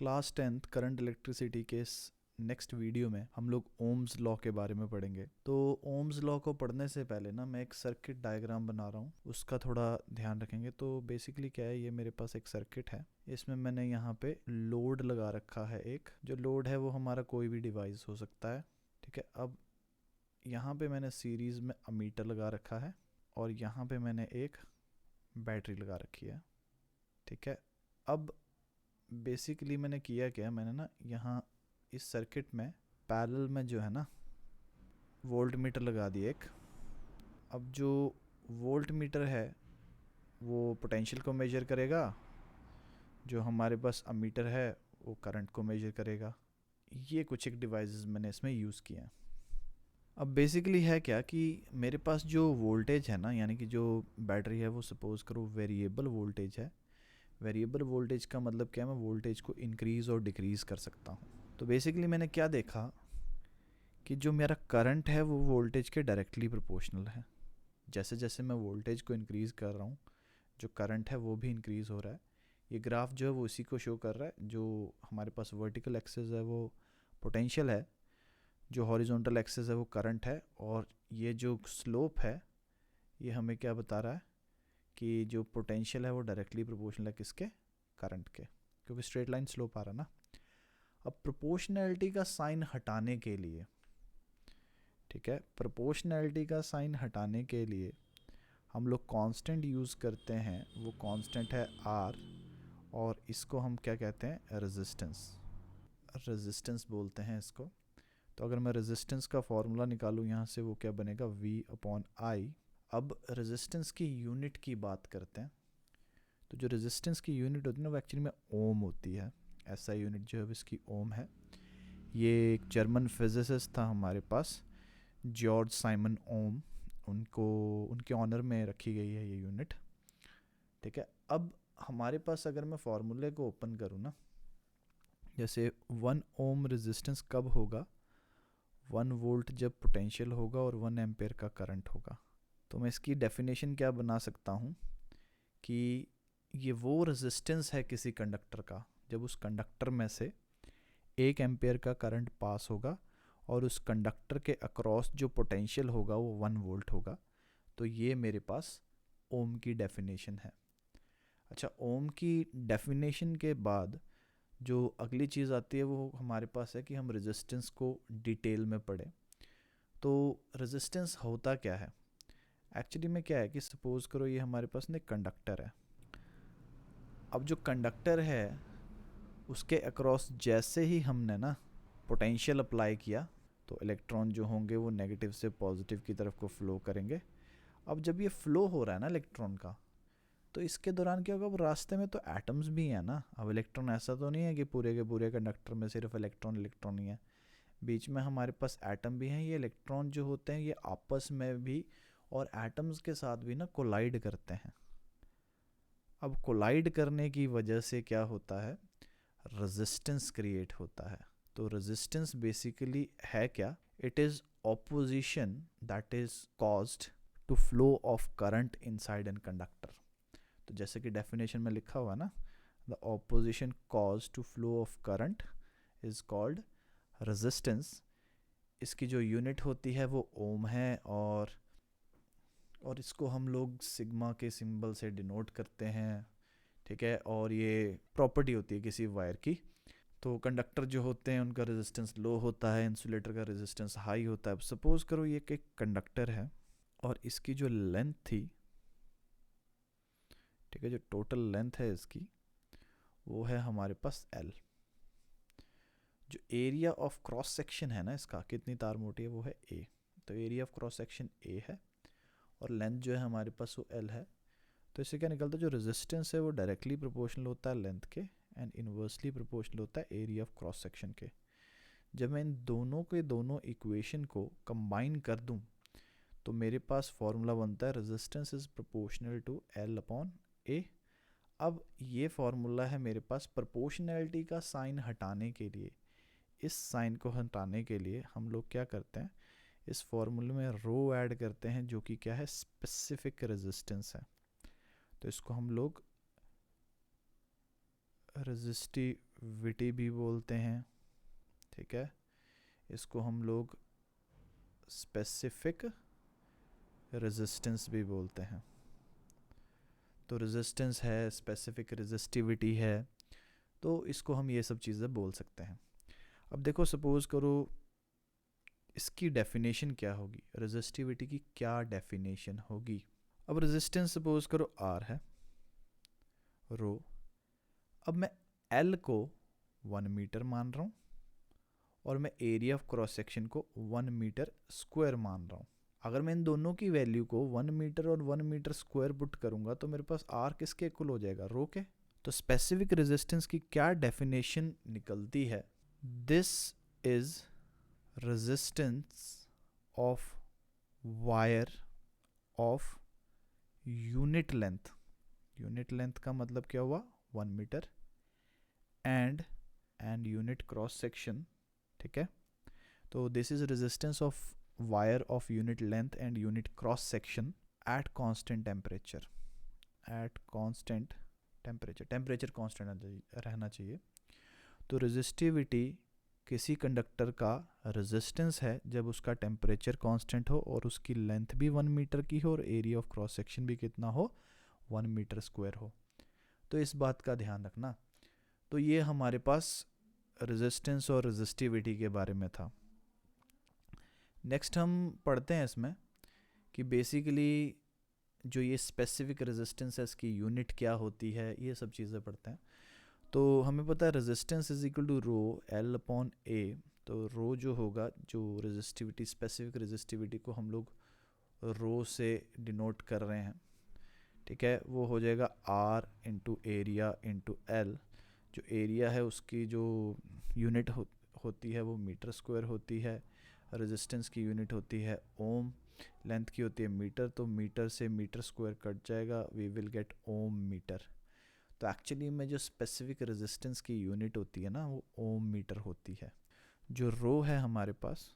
Class 10th current electricity के इस next video में हम लोग ओम्स लॉ के बारे में पढ़ेंगे। तो ओम्स लॉ को पढ़ने से पहले ना मैं एक सर्किट डायग्राम बना रहा हूँ, उसका थोड़ा ध्यान रखेंगे। तो बेसिकली क्या है, ये मेरे पास एक सर्किट है, इसमें मैंने यहाँ पे लोड लगा रखा है। एक जो लोड है वो हमारा कोई भी डिवाइस हो सकता है, ठीक है। अब यहाँ पे मैंने सीरीज़ में अमीटर लगा रखा है और यहाँ पे मैंने एक बैटरी लगा रखी है, ठीक है। अब बेसिकली मैंने किया क्या, मैंने ना यहाँ इस सर्किट में पैरेलल में जो है ना वोल्ट मीटर लगा दिया एक। अब जो वोल्ट मीटर है वो पोटेंशियल को मेजर करेगा, जो हमारे पास अमीटर है वो करंट को मेजर करेगा। ये कुछ एक डिवाइसेस मैंने इसमें यूज़ किए हैं। अब बेसिकली है क्या कि मेरे पास जो वोल्टेज है ना, यानी कि जो बैटरी है वो सपोज़ करो वेरिएबल वोल्टेज है। वेरिएबल वोल्टेज का मतलब क्या है, मैं वोल्टेज को इंक्रीज़ और डिक्रीज़ कर सकता हूँ। तो बेसिकली मैंने क्या देखा कि जो मेरा करंट है वो वोल्टेज के डायरेक्टली प्रोपोर्शनल है। जैसे जैसे मैं वोल्टेज को इंक्रीज़ कर रहा हूँ, जो करंट है वो भी इंक्रीज़ हो रहा है। ये ग्राफ जो है वो इसी को शो कर रहा है। जो हमारे पास वर्टिकल एक्सिस है वो पोटेंशियल है, जो हॉरिजॉन्टल एक्सिस है वो करंट है, और ये जो स्लोप है ये हमें क्या बता रहा है कि जो पोटेंशियल है वो डायरेक्टली प्रोपोर्शनल है किसके, करंट के, क्योंकि स्ट्रेट लाइन स्लोप आ रहा है ना। अब प्रोपोर्शनैलिटी का साइन हटाने के लिए, ठीक है, प्रोपोर्शनैलिटी का साइन हटाने के लिए हम लोग कांस्टेंट यूज़ करते हैं। वो कांस्टेंट है आर, और इसको हम क्या कहते हैं, रेजिस्टेंस। रेजिस्टेंस बोलते हैं इसको। तो अगर मैं रेजिस्टेंस का फॉर्मूला निकालूँ यहाँ से, वो क्या बनेगा, V अपॉन आई। अब रेजिस्टेंस की यूनिट की बात करते हैं। तो जो रेजिस्टेंस की यूनिट होती है ना वो एक्चुअली में ओम होती है। ऐसा यूनिट जो है इसकी ओम है। ये एक जर्मन फिजिसिस्ट था हमारे पास, जॉर्ज साइमन ओम, उनको उनके ऑनर में रखी गई है ये यूनिट, ठीक है। अब हमारे पास अगर मैं फार्मूले को ओपन करूँ ना, जैसे 1 ओम रेजिस्टेंस कब होगा, 1 वोल्ट जब पोटेंशियल होगा और 1 एम्पेयर का करंट होगा। तो मैं इसकी डेफिनेशन क्या बना सकता हूँ कि ये वो रेजिस्टेंस है किसी कंडक्टर का जब उस कंडक्टर में से 1 एम्पेयर का करंट पास होगा और उस कंडक्टर के अक्रॉस जो पोटेंशियल होगा वो 1 वोल्ट होगा। तो ये मेरे पास ओम की डेफिनेशन है। अच्छा, ओम की डेफिनेशन के बाद जो अगली चीज़ आती है वो हमारे पास है कि हम रेजिस्टेंस को डिटेल में पढ़ें। तो रेजिस्टेंस होता क्या है एक्चुअली में, क्या है कि सपोज़ करो ये हमारे पास ना कंडक्टर है। अब जो कंडक्टर है उसके अक्रॉस जैसे ही हमने ना पोटेंशियल अप्लाई किया तो इलेक्ट्रॉन जो होंगे वो नेगेटिव से पॉजिटिव की तरफ को फ्लो करेंगे। अब जब ये फ्लो हो रहा है ना इलेक्ट्रॉन का, तो इसके दौरान क्या होगा, अब रास्ते में तो एटम्स भी हैं ना। अब इलेक्ट्रॉन ऐसा तो नहीं है कि पूरे के पूरे कंडक्टर में सिर्फ इलेक्ट्रॉन इलेक्ट्रॉन ही है, बीच में हमारे पास एटम भी हैं। ये इलेक्ट्रॉन जो होते हैं ये आपस में भी और एटम्स के साथ भी ना कोलाइड करते हैं। अब कोलाइड करने की वजह से क्या होता है, रेजिस्टेंस क्रिएट होता है। तो रेजिस्टेंस बेसिकली है क्या, it is opposition that is caused to flow of current inside an conductor. तो जैसे कि डेफिनेशन में लिखा हुआ ना, the opposition cause to flow of current is called resistance. इसकी जो यूनिट होती है वो ओम है, और इसको हम लोग सिग्मा के सिंबल से डिनोट करते हैं, ठीक है। और ये प्रॉपर्टी होती है किसी वायर की। तो कंडक्टर जो होते हैं उनका रेजिस्टेंस लो होता है, इंसुलेटर का रेजिस्टेंस हाई होता है। अब सपोज करो ये एक कंडक्टर है और इसकी जो लेंथ थी, ठीक है, जो टोटल लेंथ है इसकी वो है हमारे पास L। जो एरिया ऑफ क्रॉस सेक्शन है ना इसका, कितनी तार मोटी है, वो है A। तो area of cross section A है और लेंथ जो है हमारे पास वो L है। तो इससे क्या निकलता है, जो रेजिस्टेंस है वो डायरेक्टली प्रोपोर्शनल होता है लेंथ के एंड इन्वर्सली प्रोपोर्शनल होता है एरिया ऑफ क्रॉस सेक्शन के। जब मैं इन दोनों के दोनों इक्वेशन को कंबाइन कर दूं तो मेरे पास फॉर्मूला बनता है resistance is proportional to L upon A। अब ये फॉर्मूला है मेरे पास प्रोपोर्शनैलिटी का साइन हटाने के लिए। इस साइन को हटाने के लिए हम लोग क्या करते हैं, इस फॉर्मूले में रो ऐड करते हैं जो कि क्या है, स्पेसिफिक रेजिस्टेंस है। तो इसको हम लोग रेजिस्टिविटी विटी भी बोलते हैं, ठीक है। इसको हम लोग स्पेसिफिक रेजिस्टेंस भी बोलते हैं। तो रेजिस्टेंस है, स्पेसिफिक रेजिस्टिविटी है, तो इसको हम ये सब चीज़ें बोल सकते हैं। अब देखो, सपोज करो इसकी डेफिनेशन क्या होगी, रेजिस्टिविटी की क्या डेफिनेशन होगी। अब रेजिस्टेंस सपोज करो आर है, रो। अब मैं एल को 1 मीटर मान रहा हूँ और मैं एरिया ऑफ क्रॉस सेक्शन को 1 मीटर स्क्वायर मान रहा हूँ। अगर मैं इन दोनों की वैल्यू को 1 मीटर और 1 मीटर स्क्वायर पुट करूँगा तो मेरे पास आर किसके इक्वल हो जाएगा, रो के। तो स्पेसिफिक रेजिस्टेंस की क्या डेफिनेशन निकलती है, this is resistance of wire of unit length. Unit length का मतलब क्या हुआ, 1 metre, and unit cross section, ठीक है। तो this is resistance of wire of unit length and unit cross section at constant temperature. At constant temperature, temperature constant रहना चाहिए। तो रेजिस्टिविटी किसी कंडक्टर का रेजिस्टेंस है जब उसका टेम्परेचर कांस्टेंट हो और उसकी लेंथ भी 1 मीटर की हो और एरिया ऑफ क्रॉस सेक्शन भी कितना हो, 1 मीटर स्क्वायर हो। तो इस बात का ध्यान रखना। तो ये हमारे पास रेजिस्टेंस और रेजिस्टिविटी के बारे में था। नेक्स्ट हम पढ़ते हैं इसमें कि बेसिकली जो ये स्पेसिफिक रेजिस्टेंस है इसकी यूनिट क्या होती है, ये सब चीज़ें पढ़ते हैं। तो हमें पता है resistance is equal to rho L upon A. तो रो जो होगा, जो रेजिस्टिविटी, स्पेसिफिक रेजिस्टिविटी को हम लोग रो से डिनोट कर रहे हैं, ठीक है। वो हो जाएगा R into area into L. जो एरिया है उसकी जो यूनिट होती है वो मीटर स्क्वायर होती है। रेजिस्टेंस की यूनिट होती है ओम। लेंथ की होती है मीटर, तो मीटर से मीटर स्क्वायर कट जाएगा, we will get ohm metre. तो एक्चुअली में जो स्पेसिफिक रेजिस्टेंस की यूनिट होती है ना, वो ओम मीटर होती है। जो रो है हमारे पास,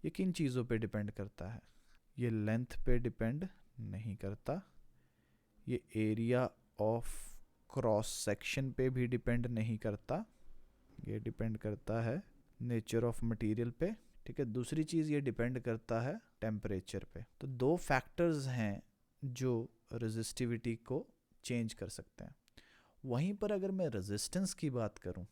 ये किन चीज़ों पे डिपेंड करता है, ये लेंथ पे डिपेंड नहीं करता, ये एरिया ऑफ क्रॉस सेक्शन पे भी डिपेंड नहीं करता, ये डिपेंड करता है नेचर ऑफ मटेरियल पे, ठीक है। दूसरी चीज़, ये डिपेंड करता है टेम्परेचर पे। तो 2 फैक्टर्स हैं जो रेजिस्टिविटी को चेंज कर सकते हैं। वहीं पर अगर मैं रेजिस्टेंस की बात करूं,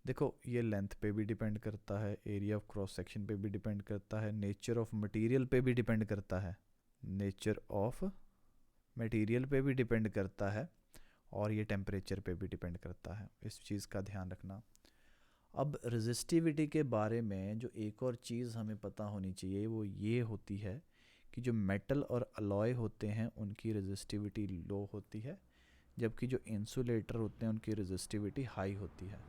देखो ये लेंथ पे भी डिपेंड करता है, एरिया ऑफ क्रॉस सेक्शन पे भी डिपेंड करता है, नेचर ऑफ मटेरियल पे भी डिपेंड करता है, नेचर ऑफ मटेरियल पे भी डिपेंड करता है, और ये टेम्परेचर पे भी डिपेंड करता है। इस चीज़ का ध्यान रखना। अब रेजिस्टिविटी के बारे में जो एक और चीज़ हमें पता होनी चाहिए वो ये होती है कि जो मेटल और अलॉय होते हैं उनकी रेजिस्टिविटी लो होती है, जबकि जो इंसुलेटर होते हैं उनकी रेजिस्टिविटी हाई होती है।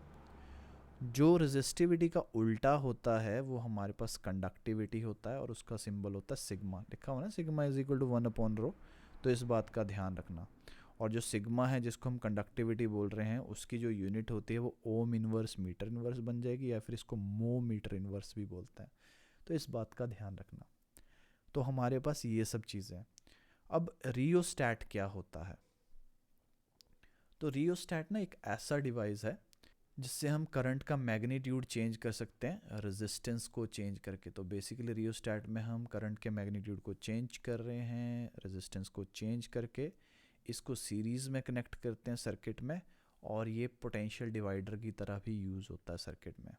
जो रेजिस्टिविटी का उल्टा होता है वो हमारे पास कंडक्टिविटी होता है और उसका सिंबल होता है सिग्मा। लिखा हुआ ना, sigma is equal to 1 upon rho. तो इस बात का ध्यान रखना। और जो सिग्मा है जिसको हम कंडक्टिविटी बोल रहे हैं, उसकी जो यूनिट होती है वो ओम इनवर्स मीटर इनवर्स बन जाएगी, या फिर इसको मो मीटर इनवर्स भी बोलते हैं। तो इस बात का ध्यान रखना। तो हमारे पास ये सब चीज़ें हैं। अब रियोस्टैट क्या होता है, तो रियोस्टैट ना एक ऐसा डिवाइस है जिससे हम करंट का मैग्नीट्यूड चेंज कर सकते हैं रेजिस्टेंस को चेंज करके। तो बेसिकली रियोस्टैट में हम करंट के मैग्नीट्यूड को चेंज कर रहे हैं रेजिस्टेंस को चेंज करके, इसको सीरीज़ में कनेक्ट करते हैं सर्किट में, और ये पोटेंशियल डिवाइडर की तरह भी यूज़ होता है सर्किट में।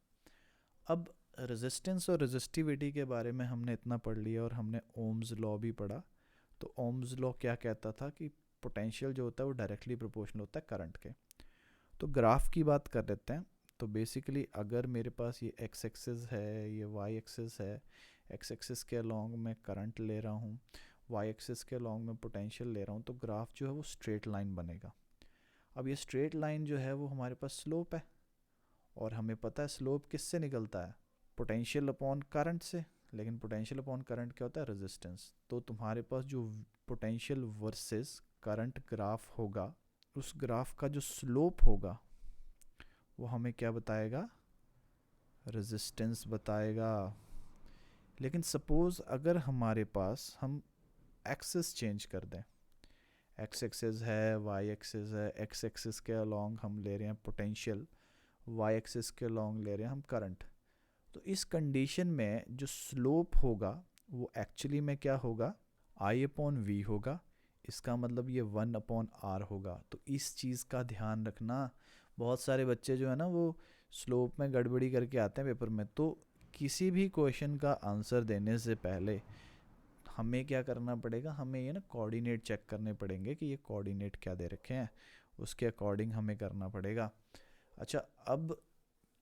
अब रेजिस्टेंस और रेजिस्टिविटी के बारे में हमने इतना पढ़ लिया और हमने ओम्स लॉ भी पढ़ा। तो ओम्स लॉ क्या कहता था कि पोटेंशियल जो होता है वो डायरेक्टली प्रोपोर्शनल होता है करंट के। तो ग्राफ की बात कर लेते हैं। तो बेसिकली अगर मेरे पास ये एक्स एक्सिस है, ये वाई एक्सिस है, एक्स एक्सिस के अलॉन्ग मैं करंट ले रहा हूँ, वाई एक्सिस के अलॉन्ग मैं पोटेंशियल ले रहा हूँ, तो ग्राफ जो है वो स्ट्रेट लाइन बनेगा। अब ये स्ट्रेट लाइन जो है वो हमारे पास स्लोप है, और हमें पता है स्लोप किससे निकलता है, पोटेंशियल अपॉन करंट से। लेकिन पोटेंशियल अपॉन करंट क्या होता है, रेजिस्टेंस। तो तुम्हारे पास जो पोटेंशियल वर्सेस करंट ग्राफ होगा, उस ग्राफ का जो स्लोप होगा वो हमें क्या बताएगा, रेजिस्टेंस बताएगा। लेकिन सपोज अगर हमारे पास हम एक्सिस चेंज कर दें, एक्स एक्सिस है, वाई एक्सिस है, एक्स एक्सिस के अलॉन्ग हम ले रहे हैं पोटेंशियल, वाई एक्सिस के अलॉन्ग ले रहे हैं हम करंट। तो इस कंडीशन में जो स्लोप होगा वो एक्चुअली में क्या होगा, आई अपॉन वी होगा। इसका मतलब ये 1/r होगा। तो इस चीज़ का ध्यान रखना। बहुत सारे बच्चे जो है ना वो स्लोप में गड़बड़ी करके आते हैं पेपर में। तो किसी भी क्वेश्चन का आंसर देने से पहले हमें क्या करना पड़ेगा, हमें ये ना कोऑर्डिनेट चेक करने पड़ेंगे कि ये कोऑर्डिनेट क्या दे रखे हैं, उसके अकॉर्डिंग हमें करना पड़ेगा। अच्छा, अब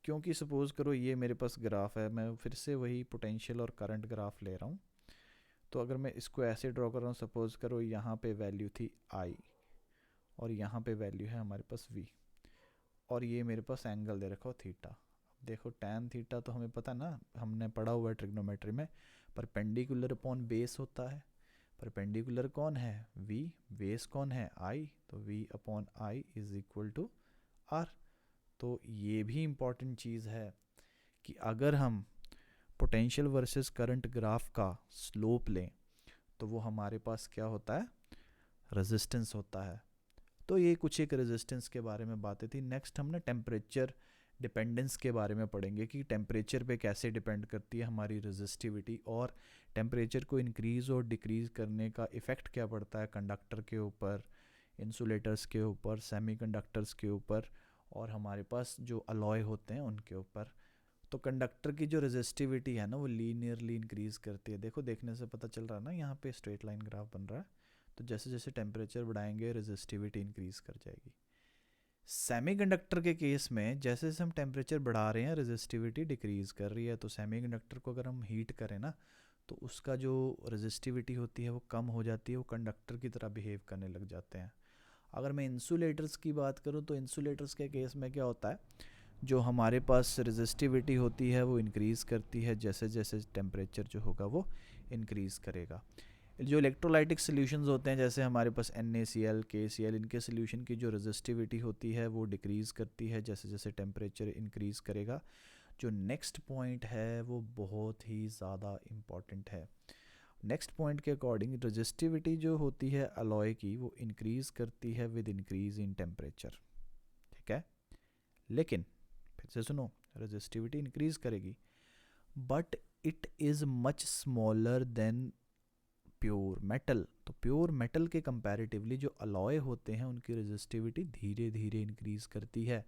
क्योंकि सपोज़ करो ये मेरे पास ग्राफ है, मैं फिर से वही पोटेंशियल और करंट ग्राफ ले रहा हूँ। तो अगर मैं इसको ऐसे ड्रॉ कर रहा हूँ, सपोज़ करो यहाँ पे वैल्यू थी आई और यहाँ पे वैल्यू है हमारे पास वी, और ये मेरे पास एंगल दे रखा हो थीटा। अब देखो टैन थीटा तो हमें पता ना, हमने पढ़ा हुआ है ट्रिग्नोमेट्री में, परपेंडिकुलर अपॉन बेस होता है। परपेंडिकुलर कौन है, v, बेस कौन है, i, तो v upon I is equal to R. तो ये भी इम्पॉर्टेंट चीज़ है कि अगर हम पोटेंशियल वर्सेस करंट ग्राफ का स्लोप लें तो वो हमारे पास क्या होता है, रेजिस्टेंस होता है। तो ये कुछ एक रेजिस्टेंस के बारे में बातें थी। नेक्स्ट हम ना टेम्परेचर डिपेंडेंस के बारे में पढ़ेंगे कि टेम्परेचर पे कैसे डिपेंड करती है हमारी रेजिस्टिविटी, और टेम्परेचर को इंक्रीज़ और डिक्रीज़ करने का इफ़ेक्ट क्या पड़ता है कंडक्टर के ऊपर, इंसुलेटर्स के ऊपर, सेमीकंडक्टर्स के ऊपर, और हमारे पास जो अलॉय होते हैं उनके ऊपर। तो कंडक्टर की जो रेजिस्टिविटी है ना वो लीनियरली इंक्रीज़ करती है। देखो देखने से पता चल रहा है ना, यहाँ पे स्ट्रेट लाइन ग्राफ बन रहा है। तो जैसे जैसे टेम्परेचर बढ़ाएंगे रेजिस्टिविटी इंक्रीज़ कर जाएगी। सेमीकंडक्टर के केस में जैसे जैसे हम टेम्परेचर बढ़ा रहे हैं रेजिस्टिविटी डिक्रीज़ कर रही है। तो सेमीकंडक्टर को अगर हम हीट करें ना तो उसका जो रेजिस्टिविटी होती है वो कम हो जाती है, वो कंडक्टर की तरह बिहेव करने लग जाते हैं। अगर मैं इंसुलेटर्स की बात करूं तो इंसुलेटर्स के केस में क्या होता है, जो हमारे पास रेजिस्टिविटी होती है वो इंक्रीज़ करती है जैसे जैसे टेम्परेचर जो होगा वो इंक्रीज़ करेगा। जो इलेक्ट्रोलाइटिक सॉल्यूशंस होते हैं जैसे हमारे पास NaCl, KCl, इनके सॉल्यूशन की जो रेजिस्टिविटी होती है वो डिक्रीज़ करती है जैसे जैसे टेम्परेचर इंक्रीज़ करेगा। जो नेक्स्ट पॉइंट है वो बहुत ही ज़्यादा इम्पॉर्टेंट है। नेक्स्ट पॉइंट के अकॉर्डिंग रेजिस्टिविटी जो होती है अलॉय की वो इंक्रीज़ करती है विद इंक्रीज़ इन टेम्परेचर, ठीक है। लेकिन फिर से सुनो, रेजिस्टिविटी इंक्रीज़ करेगी but it is much smaller than pure metal. तो प्योर मेटल के कंपैरेटिवली जो अलॉय होते हैं उनकी रेजिस्टिविटी धीरे धीरे इंक्रीज़ करती है।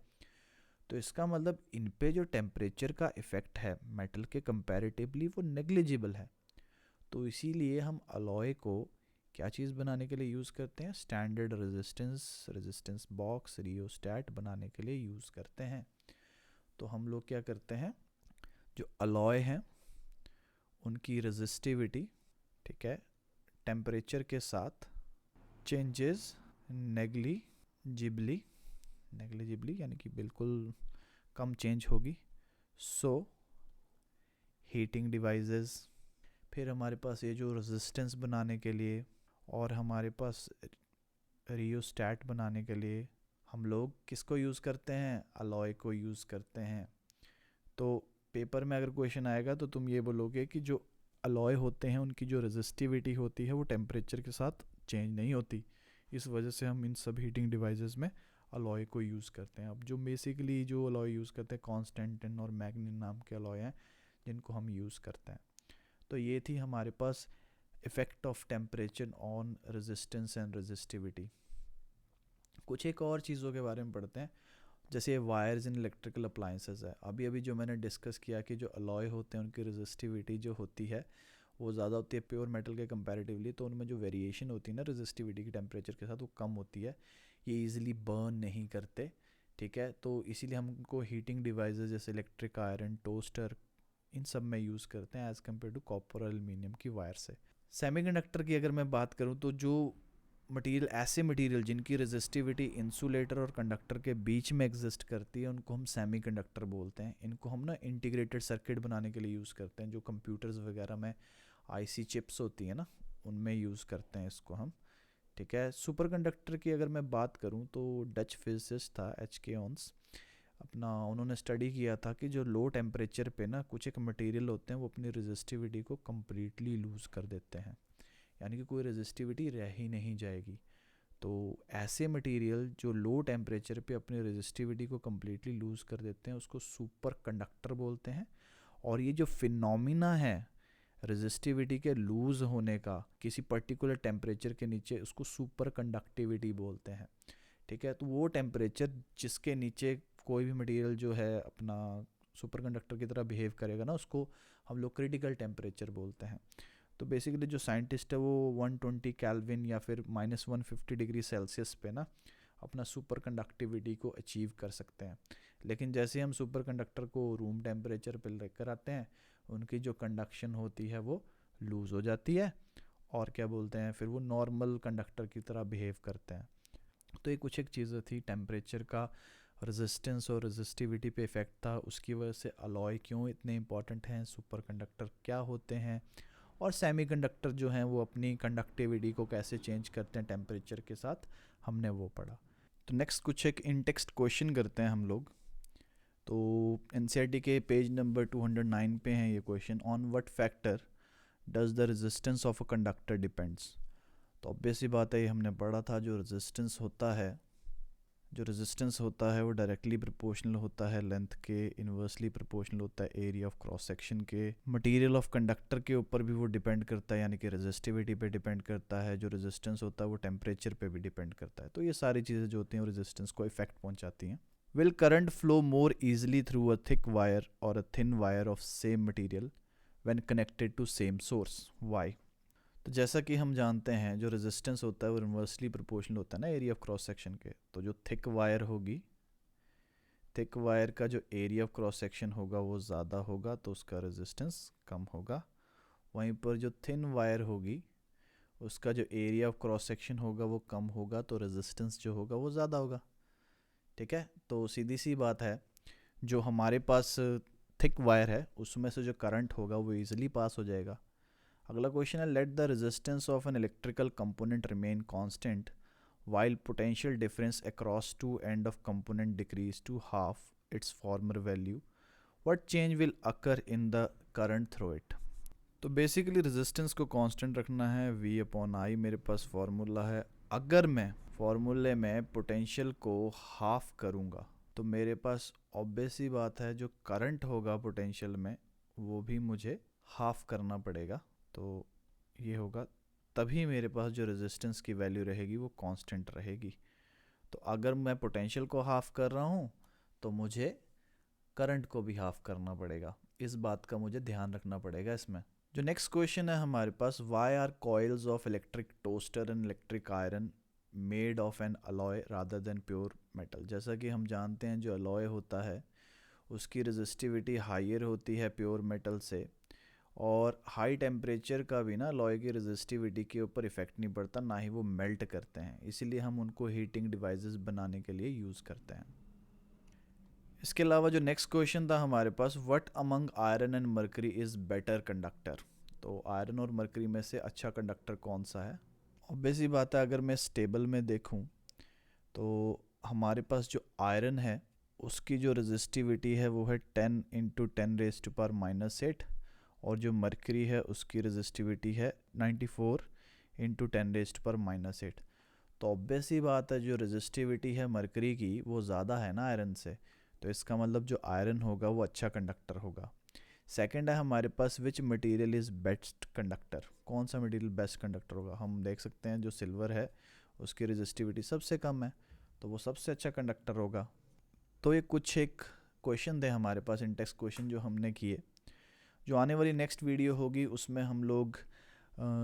तो इसका मतलब इन पे जो टेम्परेचर का इफ़ेक्ट है मेटल के कंपैरेटिवली वो नेग्लिजिबल है। तो इसीलिए हम अलॉय को क्या चीज़ बनाने के लिए यूज़ करते हैं, स्टैंडर्ड रेजिस्टेंस बॉक्स, रियोस्टैट बनाने के लिए यूज़ करते हैं। तो हम लोग क्या करते हैं, जो अलॉय हैं उनकी रेजिस्टिविटी, ठीक है, टेम्परेचर के साथ चेंजेस नेग्लिजिबली यानी कि बिल्कुल कम चेंज होगी। सो हीटिंग डिवाइसेस, फिर हमारे पास ये जो रेजिस्टेंस बनाने के लिए और हमारे पास रियोस्टैट बनाने के लिए हम लोग किसको यूज़ करते हैं, अलॉय को यूज़ करते हैं। तो पेपर में अगर क्वेश्चन आएगा तो तुम ये बोलोगे कि जो अलॉय होते हैं उनकी जो रेजिस्टिविटी होती है वो टेम्परेचर के साथ चेंज नहीं होती, इस वजह से हम इन सब हीटिंग डिवाइसेस में अलॉय को यूज़ करते हैं। अब जो बेसिकली जो अलॉय यूज़ करते हैं कॉन्स्टेंटिन और मैग्नीन नाम के अलॉय हैं जिनको हम यूज़ करते हैं। तो ये थी हमारे पास effect of temperature on resistance and resistivity. कुछ एक और चीज़ों के बारे में पढ़ते हैं, जैसे वायर्स इन इलेक्ट्रिकल अप्लाइंसेस है। अभी अभी जो मैंने डिस्कस किया कि जो अलॉय होते हैं उनकी रेजिस्टिविटी जो होती है वो ज़्यादा होती है प्योर मेटल के कंपैरेटिवली, तो उनमें जो वेरिएशन होती है ना रेजिस्टिविटी की टेम्परेचर के साथ वो कम होती है, ये इजीली बर्न नहीं करते, ठीक है। तो इसीलिए हम उनको हीटिंग डिवाइसेस जैसे इलेक्ट्रिक आयरन, टोस्टर, इन सब में यूज़ करते हैं एज़ कम्पेयर टू कॉपर और एल्यूमिनियम की वायर से। सेमीकंडक्टर की अगर मैं बात करूँ तो जो मटेरियल, ऐसे मटेरियल जिनकी रेजिस्टिविटी इंसुलेटर और कंडक्टर के बीच में एग्जिस्ट करती है उनको हम सेमीकंडक्टर बोलते हैं। इनको हम ना इंटीग्रेटेड सर्किट बनाने के लिए यूज़ करते हैं, जो कंप्यूटर्स वगैरह में आईसी चिप्स होती है ना उनमें यूज़ करते हैं इसको हम, ठीक है। सुपर कंडक्टर की अगर मैं बात करूँ तो डच फिजिसिस्ट था H.K. ओन्स, अपना उन्होंने स्टडी किया था कि जो लो टेम्परेचर पे ना कुछ एक मटेरियल होते हैं वो अपनी रेजिस्टिविटी को कम्प्लीटली लूज़ कर देते हैं, यानी कि कोई रेजिस्टिविटी रह ही नहीं जाएगी। तो ऐसे मटेरियल जो लो टेम्परेचर पे अपनी रेजिस्टिविटी को कम्प्लीटली लूज़ कर देते हैं उसको सुपर कंडक्टर बोलते हैं। और ये जो फिनोमिना है रेजिस्टिविटी के लूज़ होने का किसी पर्टिकुलर टेम्परेचर के नीचे, उसको सुपर कंडक्टिविटी बोलते हैं। ठीक है, तो वो टेम्परेचर जिसके नीचे कोई भी मटेरियल जो है अपना सुपर कंडक्टर की तरह बिहेव करेगा ना, उसको हम लोग क्रिटिकल टेम्परेचर बोलते हैं। तो बेसिकली जो साइंटिस्ट है वो 120 केल्विन या फिर -150 डिग्री सेल्सियस पे ना अपना सुपर कंडक्टिविटी को अचीव कर सकते हैं। लेकिन जैसे हम सुपर कंडक्टर को रूम टेम्परेचर पे लेकर आते हैं, उनकी जो कंडक्शन होती है वो लूज़ हो जाती है और क्या बोलते हैं फिर वो नॉर्मल कंडक्टर की तरह बिहेव करते हैं। तो ये कुछ एक चीज़ें थी, टेम्परेचर का रेजिस्टेंस और रेजिस्टिविटी पे इफ़ेक्ट था, उसकी वजह से अलॉय क्यों इतने इंपॉर्टेंट हैं, सुपर कंडक्टर क्या होते हैं, और सेमीकंडक्टर जो हैं वो अपनी कंडक्टिविटी को कैसे चेंज करते हैं टेम्परेचर के साथ, हमने वो पढ़ा। तो नेक्स्ट कुछ एक इन टेक्स्ट क्वेश्चन करते हैं हम लोग। तो एनसीईआरटी के पेज नंबर 209 पे हैं ये question, on what factor does the resistance of a conductor depends. तो ऑब्वियस सी बात है, ये हमने पढ़ा था, जो रेजिस्टेंस होता है वो डायरेक्टली प्रोपोर्शनल होता है लेंथ के, इन्वर्सली प्रोपोर्शनल होता है एरिया ऑफ क्रॉस सेक्शन के। मटेरियल ऑफ कंडक्टर के ऊपर भी वो डिपेंड करता है, यानी कि रेजिस्टिविटी पे डिपेंड करता है। जो रेजिस्टेंस होता है वो टेम्परेचर पे भी डिपेंड करता है। तो ये सारी चीज़ें जो होती हैं वो रेजिस्टेंस को इफेक्ट पहुंचाती हैं। Will current flow more easily through a thick wire और a thin wire of same material when connected to same source, why. तो जैसा कि हम जानते हैं जो रेजिस्टेंस होता है वो इन्वर्सली प्रोपोर्शनल होता है ना एरिया ऑफ क्रॉस सेक्शन के। तो जो थिक वायर होगी, थिक वायर का जो एरिया ऑफ क्रॉस सेक्शन होगा वो ज़्यादा होगा तो उसका रेजिस्टेंस कम होगा। वहीं पर जो थिन वायर होगी उसका जो एरिया ऑफ क्रॉस सेक्शन होगा वो कम होगा तो रेजिस्टेंस जो होगा वो ज़्यादा होगा। ठीक है, तो सीधी सी बात है, जो हमारे पास थिक वायर है उसमें से जो करंट होगा वो ईजिली पास हो जाएगा। अगला क्वेश्चन है, let the resistance of an electrical component remain constant while potential difference across two end of component decrease to half its former value, what change will occur in the current through it। तो basically resistance को constant रखना है, V/I मेरे पास formula है। अगर मैं फॉर्मूले में पोटेंशियल को हाफ करूँगा तो मेरे पास ऑब्वियस ही बात है जो करंट होगा पोटेंशियल में वो भी मुझे हाफ करना पड़ेगा। तो ये होगा, तभी मेरे पास जो रेजिस्टेंस की वैल्यू रहेगी वो कांस्टेंट रहेगी। तो अगर मैं पोटेंशियल को हाफ कर रहा हूँ तो मुझे करंट को भी हाफ करना पड़ेगा, इस बात का मुझे ध्यान रखना पड़ेगा इसमें। जो नेक्स्ट क्वेश्चन है हमारे पास, why are coils of electric toaster and electric iron made of an alloy rather than pure metal. जैसा कि हम जानते हैं जो अलॉय होता है उसकी रेजिस्टिविटी हायर होती है प्योर मेटल से, और हाई टेम्परेचर का भी ना अलॉय की रेजिस्टिविटी के ऊपर इफ़ेक्ट नहीं पड़ता, ना ही वो मेल्ट करते हैं, इसीलिए हम उनको हीटिंग डिवाइसेस बनाने के लिए यूज़ करते हैं। इसके अलावा जो नेक्स्ट क्वेश्चन था हमारे पास, what among iron and mercury is better conductor. तो आयरन और मरकरी में से अच्छा कंडक्टर कौन सा है। ऑब्वियस ही बात है, अगर मैं स्टेबल में देखूं तो हमारे पास जो आयरन है उसकी जो रेजिस्टिविटी है वो है 10 × 10⁻⁻⁸ और जो मरकरी है उसकी रेजिस्टिविटी है 94 × 10⁻⁻8। तो ऑब्वियस ही बात है जो रेजिस्टिविटी है मरकरी की वो ज़्यादा है ना आयरन से, तो इसका मतलब जो आयरन होगा वो अच्छा कंडक्टर होगा। सेकंड है हमारे पास, which material is best conductor. कौन सा मटेरियल बेस्ट कंडक्टर होगा। हम देख सकते हैं जो सिल्वर है उसकी रेजिस्टिविटी सबसे कम है तो वो सबसे अच्छा कंडक्टर होगा। तो ये कुछ एक क्वेश्चन थे हमारे पास, इंटेक्स क्वेश्चन जो हमने किए। जो आने वाली नेक्स्ट वीडियो होगी उसमें हम लोग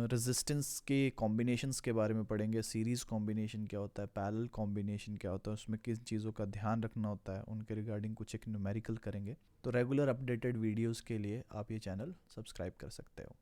रेजिस्टेंस के कॉम्बिनेशंस के बारे में पढ़ेंगे। सीरीज़ कॉम्बिनेशन क्या होता है, पैरेलल कॉम्बिनेशन क्या होता है, उसमें किस चीज़ों का ध्यान रखना होता है, उनके रिगार्डिंग कुछ एक न्यूमेरिकल करेंगे। तो रेगुलर अपडेटेड वीडियोस के लिए आप ये चैनल सब्सक्राइब कर सकते हो।